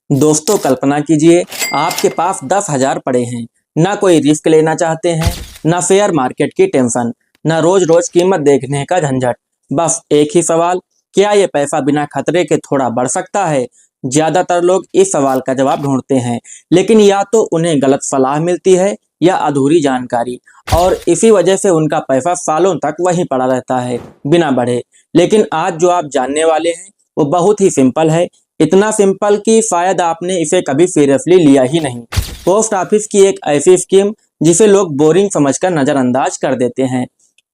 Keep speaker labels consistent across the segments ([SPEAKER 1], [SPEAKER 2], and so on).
[SPEAKER 1] दोस्तों कल्पना कीजिए आपके पास 10,000 पड़े हैं। ना कोई रिस्क लेना चाहते हैं, ना शेयर मार्केट की टेंशन, ना रोज रोज कीमत देखने का झंझट। बस एक ही सवाल, क्या ये पैसा बिना खतरे के थोड़ा बढ़ सकता है? ज्यादातर लोग इस सवाल का जवाब ढूंढते हैं, लेकिन या तो उन्हें गलत सलाह मिलती है या अधूरी जानकारी, और इसी वजह से उनका पैसा सालों तक वहीं पड़ा रहता है बिना बढ़े। लेकिन आज जो आप जानने वाले हैं वो बहुत ही सिंपल है, इतना सिंपल कि शायद आपने इसे कभी सीरियसली लिया ही नहीं। पोस्ट ऑफिस की एक ऐसी स्कीम जिसे लोग बोरिंग समझकर नजरअंदाज कर देते हैं,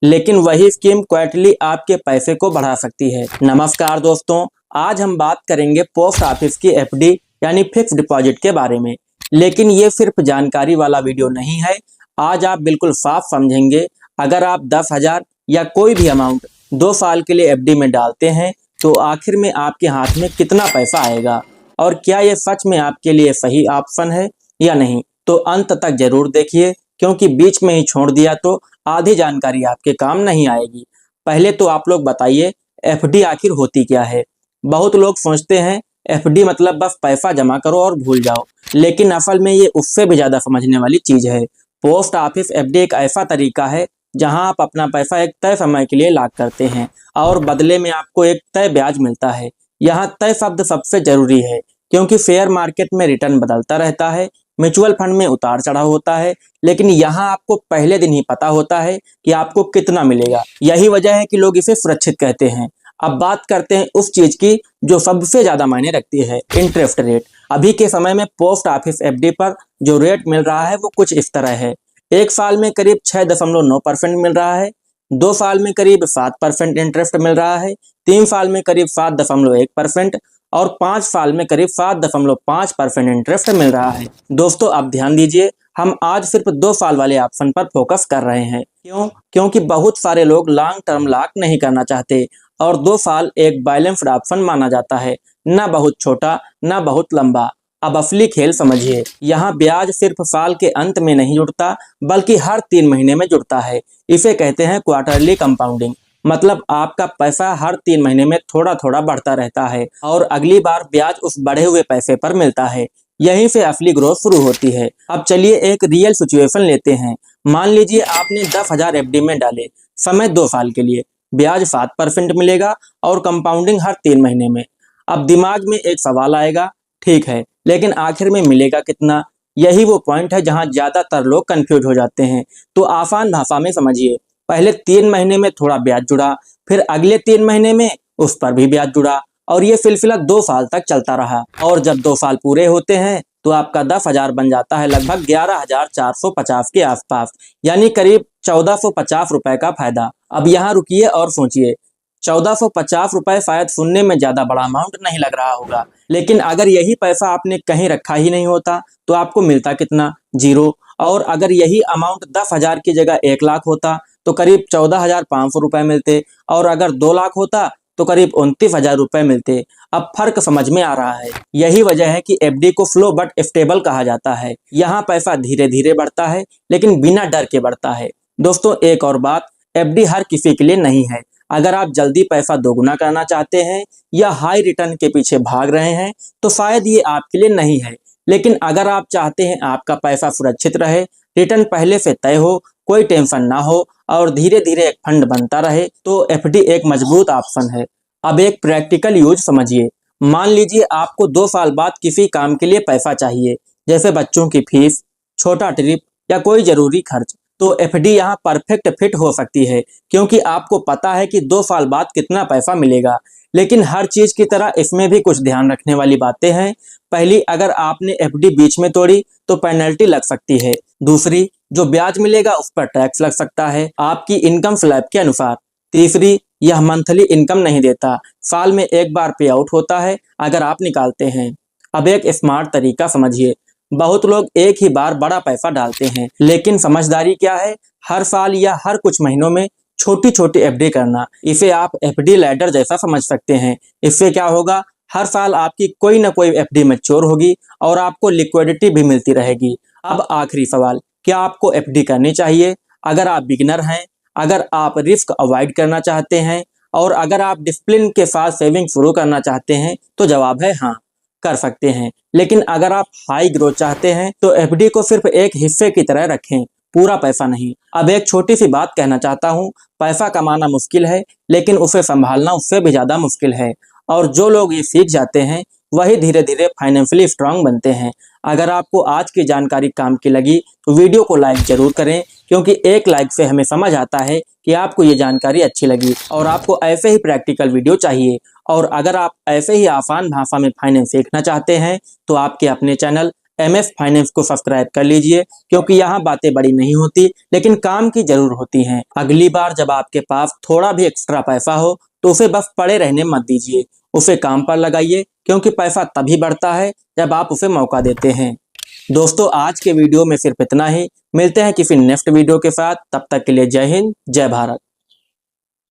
[SPEAKER 1] लेकिन वही स्कीम क्वाइटली आपके पैसे को बढ़ा सकती है। नमस्कार दोस्तों, आज हम बात करेंगे पोस्ट ऑफिस की एफडी यानी फिक्स डिपॉजिट के बारे में। लेकिन ये सिर्फ जानकारी वाला वीडियो नहीं है। आज आप बिल्कुल साफ समझेंगे, अगर आप 10,000 या कोई भी अमाउंट 2 साल के लिए एफडी में डालते हैं तो आखिर में आपके हाथ में कितना पैसा आएगा, और क्या ये सच में आपके लिए सही ऑप्शन है या नहीं। तो अंत तक जरूर देखिए, क्योंकि बीच में ही छोड़ दिया तो आधी जानकारी आपके काम नहीं आएगी। पहले तो आप लोग बताइए, एफडी आखिर होती क्या है? बहुत लोग सोचते हैं एफडी मतलब बस पैसा जमा करो और भूल जाओ, लेकिन असल में ये उससे भी ज्यादा समझने वाली चीज है। पोस्ट ऑफिस एफडी एक ऐसा तरीका है जहां आप अपना पैसा एक तय समय के लिए लॉक करते हैं और बदले में आपको एक तय ब्याज मिलता है। यहाँ तय शब्द सबसे जरूरी है, क्योंकि शेयर मार्केट में रिटर्न बदलता रहता है, म्यूचुअल फंड में उतार चढ़ाव होता है, लेकिन यहाँ आपको पहले दिन ही पता होता है कि आपको कितना मिलेगा। यही वजह है कि लोग इसे सुरक्षित कहते हैं। अब बात करते हैं उस चीज की जो सबसे ज्यादा मायने रखती है, इंटरेस्ट रेट। अभी के समय में पोस्ट ऑफिस एफडी पर जो रेट मिल रहा है वो कुछ इस तरह है। 1 साल में करीब 6.9% मिल रहा है, 2 साल में करीब 7% इंटरेस्ट मिल रहा है, 3 साल में करीब 7.1% और 5 साल में करीब 7.5% इंटरेस्ट मिल रहा है। दोस्तों आप ध्यान दीजिए, हम आज सिर्फ 2 साल वाले ऑप्शन पर फोकस कर रहे हैं। क्यों? क्योंकि बहुत सारे लोग लॉन्ग टर्म लॉक नहीं करना चाहते, और 2 साल एक बैलेंस्ड ऑप्शन माना जाता है, ना बहुत छोटा ना बहुत लंबा। अब असली खेल समझिए, यहाँ ब्याज सिर्फ साल के अंत में नहीं जुड़ता, बल्कि हर 3 महीने में जुड़ता है। इसे कहते हैं क्वार्टरली कंपाउंडिंग। मतलब आपका पैसा हर 3 महीने में थोड़ा थोड़ा बढ़ता रहता है, और अगली बार ब्याज उस बढ़े हुए पैसे पर मिलता है। यहीं से असली ग्रोथ शुरू होती है। अब चलिए एक रियल सिचुएशन लेते हैं। मान लीजिए आपने 10,000 एफडी में डाले, समय 2 साल के लिए, ब्याज 7% मिलेगा और कंपाउंडिंग हर 3 महीने में। अब दिमाग में एक सवाल आएगा, ठीक है, लेकिन आखिर में मिलेगा कितना? यही वो पॉइंट है जहां ज्यादातर लोग कंफ्यूज हो जाते हैं। तो आसान भाषा में समझिए, पहले 3 महीने में थोड़ा ब्याज जुड़ा, फिर अगले 3 महीने में उस पर भी ब्याज जुड़ा, और ये सिलसिला 2 साल तक चलता रहा। और जब 2 साल पूरे होते हैं तो आपका 10,000 बन जाता है लगभग 11,450 के आसपास, यानी करीब 1,450 रुपए का फायदा। अब यहाँ रुकिए और सोचिए, 1,450 रुपए शायद सुनने में ज्यादा बड़ा अमाउंट नहीं लग रहा होगा, लेकिन अगर यही पैसा आपने कहीं रखा ही नहीं होता तो आपको मिलता कितना? 0। और अगर यही अमाउंट 10,000 की जगह 1,00,000 होता तो करीब 14,500 रुपए मिलते, और अगर 2,00,000 होता तो करीब 29,000 रुपए मिलते। अब फर्क समझ में आ रहा है। यही वजह है कि एफडी को फ्लो बट स्टेबल कहा जाता है। यहाँ पैसा धीरे धीरे बढ़ता है, लेकिन बिना डर के बढ़ता है। दोस्तों एक और बात, एफडी हर किसी के लिए नहीं है। अगर आप जल्दी पैसा दोगुना करना चाहते हैं या हाई रिटर्न के पीछे भाग रहे हैं तो शायद ये आपके लिए नहीं है। लेकिन अगर आप चाहते हैं आपका पैसा सुरक्षित रहे, रिटर्न पहले से तय हो, कोई टेंशन ना हो और धीरे धीरे एक फंड बनता रहे, तो एफडी एक मजबूत ऑप्शन है। अब एक प्रैक्टिकल यूज समझिए। मान लीजिए आपको 2 साल बाद किसी काम के लिए पैसा चाहिए, जैसे बच्चों की फीस, छोटा ट्रिप या कोई जरूरी खर्च। तो एफडी यहाँ परफेक्ट फिट हो सकती है, क्योंकि आपको पता है कि 2 साल बाद कितना पैसा मिलेगा। लेकिन हर चीज की तरह इसमें भी कुछ ध्यान रखने वाली बातें हैं। पहली, अगर आपने एफडी बीच में तोड़ी तो पेनल्टी लग सकती है। दूसरी, जो ब्याज मिलेगा उस पर टैक्स लग सकता है आपकी इनकम स्लैब के अनुसार। तीसरी, यह मंथली इनकम नहीं देता, साल में एक बार पे आउट होता है अगर आप निकालते हैं। अब एक स्मार्ट तरीका समझिए। बहुत लोग एक ही बार बड़ा पैसा डालते हैं, लेकिन समझदारी क्या है? हर साल या हर कुछ महीनों में छोटी छोटी एफडी करना। इसे आप एफडी लैडर जैसा समझ सकते हैं। इससे क्या होगा, हर साल आपकी कोई ना कोई एफडी मैच्योर होगी और आपको लिक्विडिटी भी मिलती रहेगी। अब आखिरी सवाल, क्या आपको एफडी करनी चाहिए? अगर आप बिगिनर हैं, अगर आप रिस्क अवॉइड करना चाहते हैं और अगर आप डिसिप्लिन के साथ सेविंग शुरू करना चाहते हैं तो जवाब है हाँ। कर सकते हैं। लेकिन अगर आप हाई ग्रोथ चाहते हैं तो एफडी को सिर्फ एक हिस्से की तरह रखें, पूरा पैसा नहीं। अब एक छोटी सी बात कहना चाहता हूँ, पैसा कमाना मुश्किल है लेकिन उसे संभालना उससे भी ज्यादा मुश्किल है। और जो लोग ये सीख जाते हैं वही धीरे धीरे फाइनेंशियली स्ट्रांग बनते हैं। अगर आपको आज की जानकारी काम की लगी तो वीडियो को लाइक जरूर करें, क्योंकि एक लाइक से हमें समझ आता है कि आपको ये जानकारी अच्छी लगी और आपको ऐसे ही प्रैक्टिकल वीडियो चाहिए। और अगर आप ऐसे ही आसान भाषा में फाइनेंस सीखना चाहते हैं तो आपके अपने चैनल MS फाइनेंस को सब्सक्राइब कर लीजिए, क्योंकि यहाँ बातें बड़ी नहीं होती लेकिन काम की जरूर होती हैं। अगली बार जब आपके पास थोड़ा भी एक्स्ट्रा पैसा हो तो उसे बस पड़े रहने मत दीजिए, उसे काम पर लगाइए, क्योंकि पैसा तभी बढ़ता है जब आप उसे मौका देते हैं। दोस्तों, आज के वीडियो में सिर्फ इतना ही। मिलते हैं किसी नेक्स्ट वीडियो के साथ, तब तक के लिए जय हिंद, जय भारत।